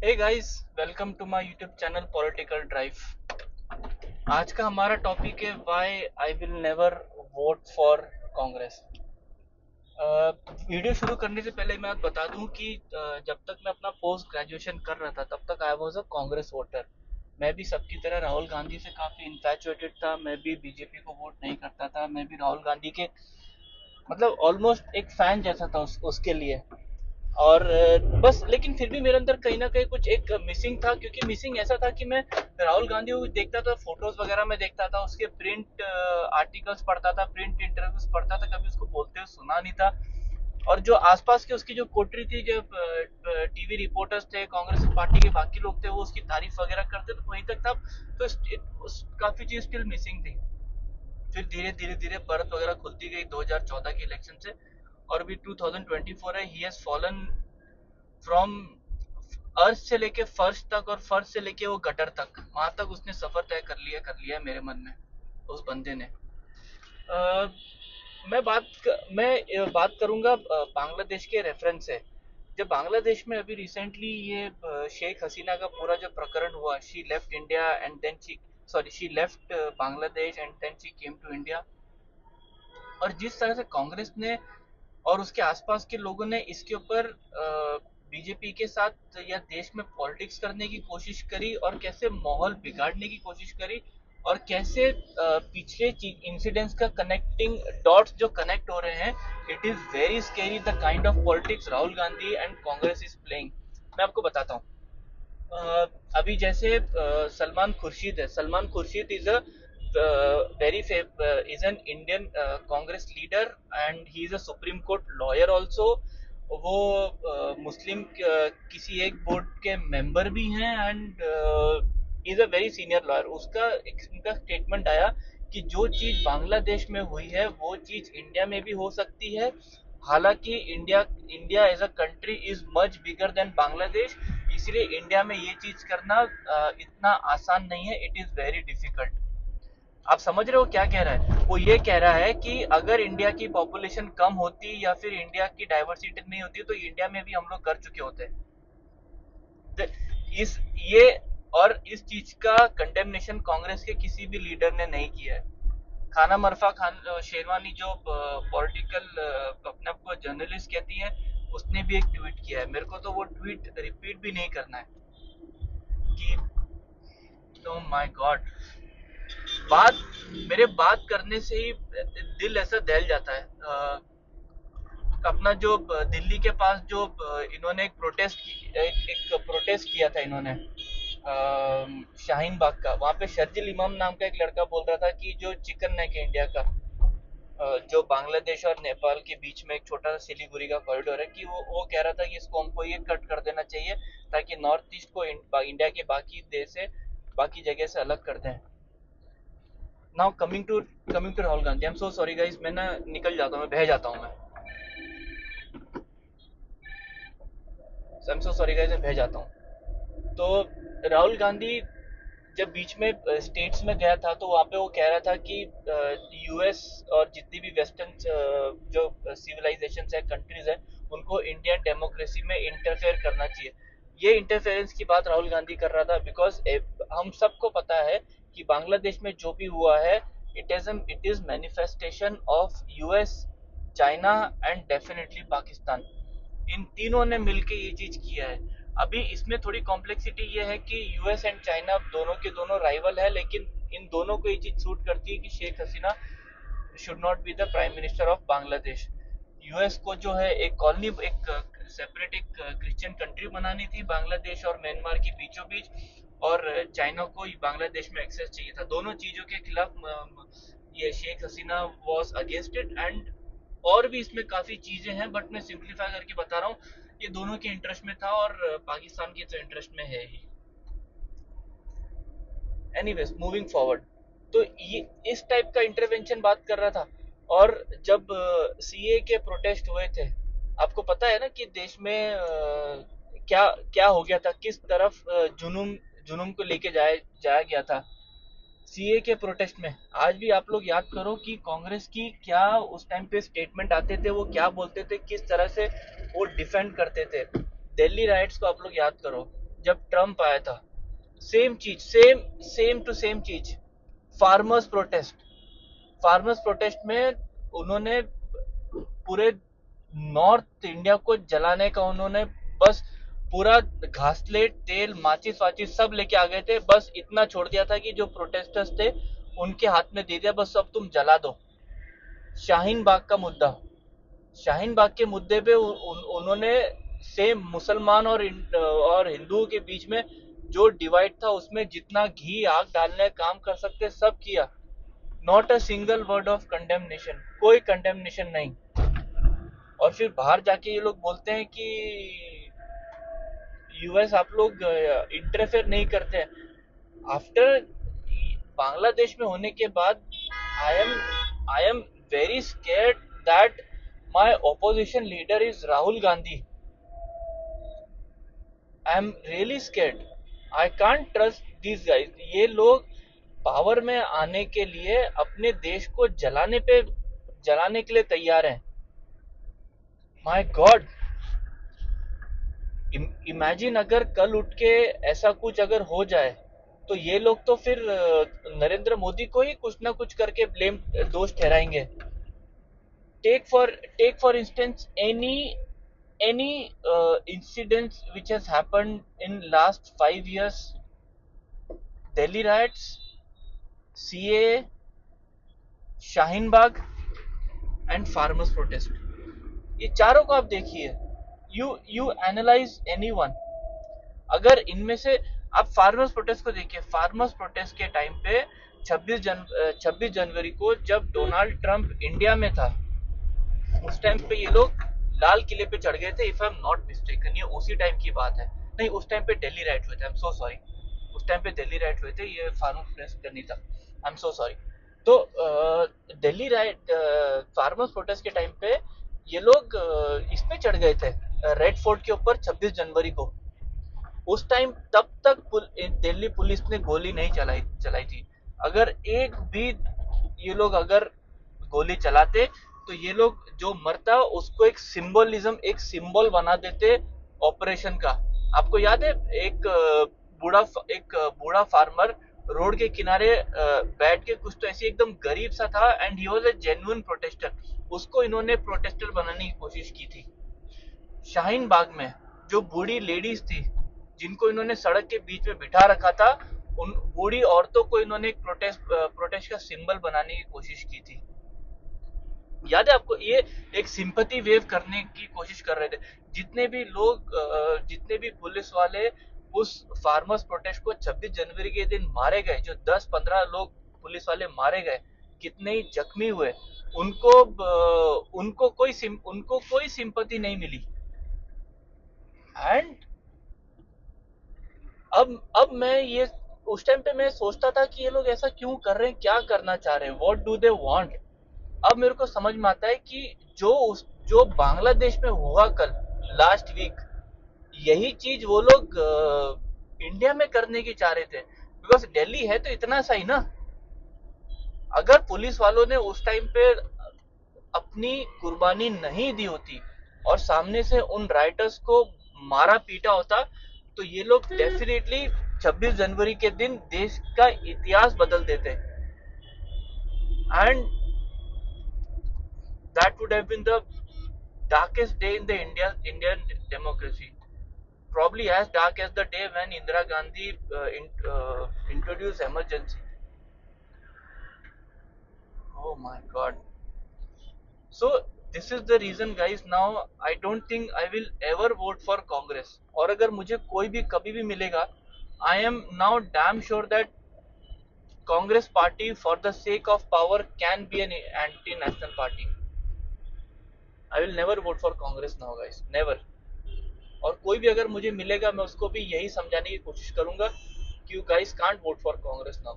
Hey guys, welcome to my YouTube channel political drive. आज का हमारा टॉपिक है why I will never vote for Congress. Video शुरू करने से पहले मैं आपको बता दूं कि जब तक मैं अपना पोस्ट ग्रेजुएशन कर रहा था तब तक I was a Congress voter. मैं भी सबकी तरह राहुल गांधी से काफ़ी इन्फैचुएटेड था। मैं भी बीजेपी को वोट नहीं करता था। मैं भी राहुल गांधी के मतलब ऑलमोस्ट एक फैन जैसा था उसके लिए। और बस लेकिन फिर भी मेरे अंदर कहीं ना कहीं कुछ एक मिसिंग था, क्योंकि मिसिंग ऐसा था कि मैं राहुल गांधी को देखता था, फोटोज वगैरह में देखता था, उसके प्रिंट आर्टिकल्स पढ़ता था, प्रिंट इंटरव्यूज पढ़ता था, कभी उसको बोलते हुए सुना नहीं था। और जो आसपास के उसकी जो कोटरी थी, जो टीवी रिपोर्टर्स थे, कांग्रेस पार्टी के बाकी लोग थे, वो उसकी तारीफ वगैरह करते, तो वहीं तक था। तो काफी चीज स्टिल मिसिंग थी। फिर धीरे धीरे धीरे परत वगैरह खुलती गई 2014 के इलेक्शन से। और अभी 2024 है। ही हैज फॉलन फ्रॉम अर्थ से लेके फर्श तक, और फर्श से लेके वो गटर तक, वहां तक उसने सफर तय कर लिया मेरे मन में, उस बंदे ने। अ, मैं बात करूंगा बांग्लादेश के रेफरेंस से। जब बांग्लादेश में अभी रिसेंटली ये शेख हसीना का पूरा जो प्रकरण हुआ, she left India and then she left Bangladesh and then she came to India. और जिस तरह से कांग्रेस ने और उसके आसपास के लोगों ने इसके ऊपर बीजेपी के साथ या देश में पॉलिटिक्स करने की कोशिश करी, और कैसे माहौल बिगाड़ने की कोशिश करी, और कैसे पिछले इंसिडेंट्स का कनेक्टिंग डॉट्स जो कनेक्ट हो रहे हैं, it is very scary the kind of politics Rahul Gandhi and Congress is playing. मैं आपको बताता हूँ। अभी जैसे सलमान खुर्शीद है। Salman Khurshid is a very is an Indian Congress leader and he is a supreme court lawyer also. वो मुस्लिम किसी एक बोर्ड के मेंबर भी हैं and is a very senior lawyer. उनका स्टेटमेंट आया कि जो चीज बांग्लादेश में हुई है वो चीज इंडिया में भी हो सकती है। हालांकि India India as a country is much bigger than Bangladesh, इसलिए इंडिया में ये चीज करना इतना आसान नहीं है। It is very difficult. आप समझ रहे हो क्या कह रहा है? वो ये कह रहा है कि अगर इंडिया की पॉपुलेशन कम होती या फिर इंडिया की डाइवर्सिटी नहीं होती तो इंडिया में भी हम लोग कर चुके होते। तो इस ये और इस चीज का कंडेमनेशन कांग्रेस के किसी भी लीडर ने नहीं किया है। खाना मरफा खान शेरवानी, जो पॉलिटिकल अपने आप को जर्नलिस्ट कहती है, उसने भी एक ट्वीट किया है। मेरे को तो वो ट्वीट रिपीट भी नहीं करना है कि ओ माय गॉड, बात मेरे बात करने से ही दिल ऐसा दहल जाता है। अपना जो दिल्ली के पास जो इन्होंने एक प्रोटेस्ट किया था इन्होंने, शाहीन बाग का। वहां पे शर्जिल इमाम नाम का एक लड़का बोल रहा था कि जो चिकन नेक है इंडिया का, जो बांग्लादेश और नेपाल के बीच में एक छोटा सा सिलीगुड़ी का कॉरिडोर है, कि वो कह रहा था कि इसको हमको ये कट कर देना चाहिए ताकि नॉर्थ ईस्ट को इंडिया के बाकी देश से, बाकी जगह से अलग कर दें। Now coming to Rahul Gandhi. I am so sorry guys, मैं ना निकल जाता हूँ, मैं बह जाता हूँ मैं। आई एम सो सॉरी गाइस, मैं बह जाता हूँ। तो राहुल गांधी जब बीच में स्टेट्स में गया था तो वहाँ पे वो कह रहा था कि यूएस और जितनी भी वेस्टर्न जो सिविलाइजेशन है, कंट्रीज है, उनको इंडियन डेमोक्रेसी में इंटरफेयर करना चाहिए। ये इंटरफेरेंस की बात राहुल गांधी कर रहा था बिकॉज हम सबको पता है कि बांग्लादेश में जो भी हुआ है, it is manifestation of US, China and definitely Pakistan. इन तीनों ने मिलके ये चीज किया है। अभी इसमें थोड़ी कॉम्प्लेक्सिटी ये है कि यूएस एंड चाइना दोनों के दोनों राइवल है, लेकिन इन दोनों को ये चीज सूट करती है कि Sheikh Hasina should not be the prime minister of Bangladesh. US को जो है एक कॉलोनी, एक सेपरेट एक क्रिश्चियन कंट्री बनानी थी बांग्लादेश और म्यांमार के बीचों बीच, और चाइना को बांग्लादेश में एक्सेस चाहिए था। दोनों चीजों के खिलाफ ये Sheikh Hasina was against it. And और भी इसमें काफी चीजें हैं, बट मैं सिंप्लीफाई करके बता रहा हूँ। ये दोनों के इंटरेस्ट में था और पाकिस्तान के तो इंटरेस्ट में है ही। Anyways, moving forward. तो ये इस टाइप का इंटरवेंशन बात कर रहा था। और जब सीए के प्रोटेस्ट हुए थे, आपको पता है ना कि देश में क्या क्या हो गया था, किस तरफ जुनून जुनून को लेके जाया जाया गया था सीए के प्रोटेस्ट में। आज भी आप लोग याद करो कि कांग्रेस की क्या उस टाइम पे स्टेटमेंट आते थे, वो क्या बोलते थे, किस तरह से वो डिफेंड करते थे। दिल्ली राइट्स को आप लोग याद करो। जब ट्रम्प आया था, सेम चीज, सेम सेम टू सेम चीज। फार्मर्स प्रोटेस्ट, फार्मर्स प्रोटेस्ट में उन्होंने पूरे नॉर्थ इंडिया को जलाने का, उन्होंने बस पूरा घासलेट, तेल, माचिस वाचिस सब लेके आ गए थे। बस इतना छोड़ दिया था कि जो प्रोटेस्टर्स थे उनके हाथ में दे दिया, बस अब तुम जला दो। शाहीन बाग का मुद्दा, शाहीन बाग के मुद्दे पे उन्होंने सेम मुसलमान और हिंदुओं के बीच में जो डिवाइड था उसमें जितना घी आग डालने का काम कर सकते सब किया। Not a single word of condemnation, कोई कंडेमनेशन नहीं। और फिर बाहर जाके ये लोग बोलते हैं कि यूएस आप लोग इंटरफेयर नहीं करते हैं। आफ्टर बांग्लादेश में होने के बाद I am very scared that my opposition leader is Rahul Gandhi. I am really scared, I can't trust these guys. ये लोग पावर में आने के लिए अपने देश को जलाने के लिए तैयार हैं। माय गॉड, इमेजिन अगर कल उठ के ऐसा कुछ अगर हो जाए तो ये लोग तो फिर नरेंद्र मोदी को ही कुछ ना कुछ करके ब्लेम, दोष ठहराएंगे। Take for instance any incidents which has happened in last 5 years: Delhi riots, CAA, Shaheen Bagh and farmers protest. ये चारों को आप देखिए, यू एनालाइज एनीवन, अगर इनमें से आप फार्मर्स प्रोटेस्ट को देखिए। फार्मर्स प्रोटेस्ट के टाइम पे 26 जनवरी को जब डोनाल्ड ट्रंप इंडिया में था, उस टाइम पे ये लोग लाल किले पे चढ़ गए थे, if I am not mistaken. ये उसी टाइम की बात है। नहीं, उस टाइम पे दिल्ली राइट हुए थे, आई एम सो सॉरी। उस टाइम पे दिल्ली राइट हुए थे, ये फार्मर प्रोटेस्ट करनी था, आई एम सो सॉरी। तो दिल्ली राइट, फार्मर्स प्रोटेस्ट के टाइम पे ये लोग इस पे चढ़ गए थे, रेड फोर्ट के ऊपर 26 जनवरी को। उस टाइम तब तक दिल्ली पुलिस ने गोली नहीं चलाई थी। अगर एक भी ये लोग अगर गोली चलाते तो ये लोग जो मरता उसको एक सिंबलिज्म, एक सिंबल बना देते ऑपरेशन का। आपको याद है एक बूढ़ा फार्मर रोड के किनारे बैठ के, कुछ तो ऐसी एकदम गरीब सा था, and he was a genuine protester. उसको इन्होंने प्रोटेस्टर बनाने की कोशिश की थी। शाहीन बाग में जो बूढ़ी लेडीज थी जिनको इन्होंने सड़क के बीच में बिठा रखा था, उन बूढ़ी औरतों को इन्होंने एक प्रोटेस्ट का सिंबल बनाने की कोशिश की थी। याद है आपको? ये एक सिंपैथी वेव करने की कोशिश कर रहे थे। जितने भी लोग, जितने भी पुलिस वाले उस फार्मर्स प्रोटेस्ट को 26 जनवरी के दिन मारे गए, जो 10-15 लोग पुलिस वाले मारे गए, कितने ही जख्मी हुए, उनको कोई सिंपैथी नहीं मिली। एंड अब मैं ये, उस टाइम पे मैं सोचता था कि ये लोग ऐसा क्यों कर रहे हैं, क्या करना चाह रहे हैं, व्हाट डू दे वांट। अब मेरे को समझ में आता है कि जो बांग्लादेश में हुआ कल, लास्ट वीक, यही चीज वो लोग इंडिया में करने की चाह रहे थे। बिकॉज दिल्ली है तो इतना सा ही ना। अगर पुलिस वालों ने उस टाइम पे अपनी कुर्बानी नहीं दी होती और सामने से उन राइटर्स को मारा पीटा होता, तो ये लोग डेफिनेटली 26 जनवरी के दिन देश का इतिहास बदल देते। And that would have been the darkest day in the Indian democracy. Probably as dark as the day when Indira Gandhi introduced emergency. Oh my God. So this is the reason, guys. Now I don't think I will ever vote for Congress. और अगर मुझे कोई भी कभी भी मिलेगा, I am now damn sure that Congress party, for the sake of power, can be an anti-national party. I will never vote for Congress now, guys. Never. और कोई भी अगर मुझे मिलेगा, मैं उसको भी यही समझाने की कोशिश करूंगा कि you guys can't vote for Congress now.